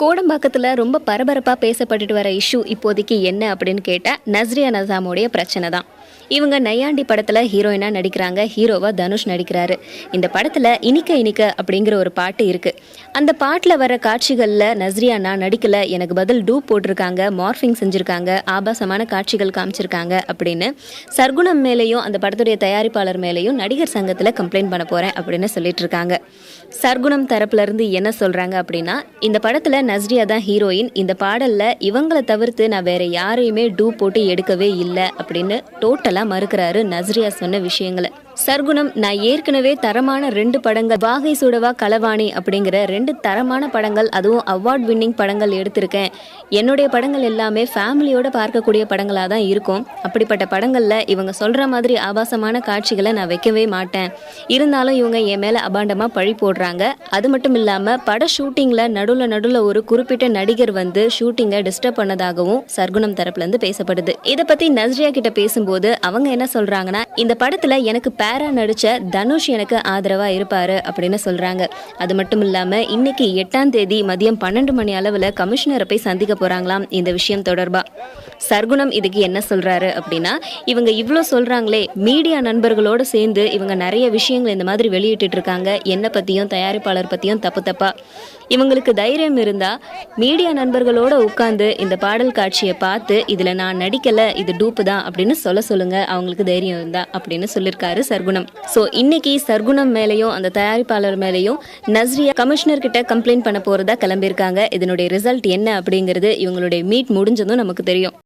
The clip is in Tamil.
கோடம்பாக்கத்தில் ரொம்ப பரபரப்பாக பேசப்பட்டுட்டு வர இஷ்யூ இப்போதைக்கு என்ன அப்படின்னு கேட்டால் நஸ்ரியா நசாமோடைய பிரச்சனை தான். இவங்க நையாண்டி படத்தில் ஹீரோயினாக நடிக்கிறாங்க, ஹீரோவாக தனுஷ் நடிக்கிறாரு. இந்த படத்தில் இனிக்க இனிக்க அப்படிங்கிற ஒரு பாட்டு இருக்குது. அந்த பாட்டில் வர காட்சிகளில் நஸ்ரியா நான் நடிக்கலை, எனக்கு பதில் டூப் போட்டிருக்காங்க, மார்ஃபிங் செஞ்சுருக்காங்க, ஆபாசமான காட்சிகள் காமிச்சிருக்காங்க அப்படின்னு சர்க்குணம் மேலேயும் அந்த படத்துடைய தயாரிப்பாளர் மேலேயும் நடிகர் சங்கத்தில் கம்ப்ளைண்ட் பண்ண போகிறேன் அப்படின்னு சொல்லிட்டு இருக்காங்க. சர்க்குணம் தரப்புலேருந்து என்ன சொல்கிறாங்க அப்படின்னா, இந்த படத்தில் நஸ்ரியா தான் ஹீரோயின், இந்த பாடலில் இவங்களை தவிர்த்து நான் வேற யாரையுமே டூப் போட்டு எடுக்கவே இல்லை அப்படின்னு டோட்டலாக மறுக்கிறாரு நஸ்ரியா சொன்ன விஷயங்களை. சர்க்குணம், நான் ஏற்கனவே தரமான 2 படங்கள், வாகை சுடவா களவாணி அப்படிங்கிற 2 தரமான படங்கள், அதுவும் அவார்ட் வின்னிங் படங்கள் எடுத்திருக்கேன். என்னுடைய படங்கள் எல்லாமே ஃபேமிலியோட பார்க்கக்கூடிய படங்களாக தான் இருக்கும். அப்படிப்பட்ட படங்களில் இவங்க சொல்கிற மாதிரி ஆபாசமான காட்சிகளை நான் வைக்கவே மாட்டேன். இருந்தாலும் இவங்க என் மேலே அபாண்டமாக பழி போடுறாங்க. அது மட்டும் இல்லாமல் பட ஷூட்டிங்கில் நடுவில் ஒரு குறிப்பிட்ட நடிகர் வந்து ஷூட்டிங்கை டிஸ்டர்ப் பண்ணதாகவும் சர்க்குணம் தரப்புலேருந்து பேசப்படுது. இதை பற்றி நஸ்ரியா கிட்ட பேசும்போது அவங்க என்ன சொல்கிறாங்கன்னா, இந்த படத்தில் எனக்கு பேரா நடிச்ச தனுஷ் எனக்கு ஆதரவா இருப்பாரு அப்படின்னு சொல்றாங்க. அது மட்டும் இல்லாம இன்னைக்கு 8ஆம் தேதி மதியம் 12 மணி அளவுல கமிஷனரை போய் சந்திக்க போறாங்களாம் இந்த விஷயம் தொடர்பா. சர்க்குணம் இதுக்கு என்ன சொல்றாரு அப்படின்னா, இவங்க இவ்வளோ சொல்றாங்களே, மீடியா நண்பர்களோடு சேர்ந்து இவங்க நிறைய விஷயங்கள் இந்த மாதிரி வெளியிட்டு இருக்காங்க, என்னை பத்தியும் தயாரிப்பாளர் பத்தியும் தப்பா. இவங்களுக்கு தைரியம் இருந்தா மீடியா நண்பர்களோட உட்கார்ந்து இந்த பாடல் காட்சியை பார்த்து இதுல நான் நடிக்கல, இது டூப்பு தான் அப்படின்னு சொல்லுங்க, அவங்களுக்கு தைரியம் இருந்தா அப்படின்னு சொல்லியிருக்காரு சர்க்குணம். ஸோ இன்னைக்கு சர்க்குணம் மேலேயும் அந்த தயாரிப்பாளர் மேலேயும் நஸ்ரியா கமிஷனர் கிட்ட கம்ப்ளைண்ட் பண்ண போறதா கிளம்பியிருக்காங்க. இதனுடைய ரிசல்ட் என்ன அப்படிங்கிறது இவங்களுடைய மீட் முடிஞ்சதும் நமக்கு தெரியும்.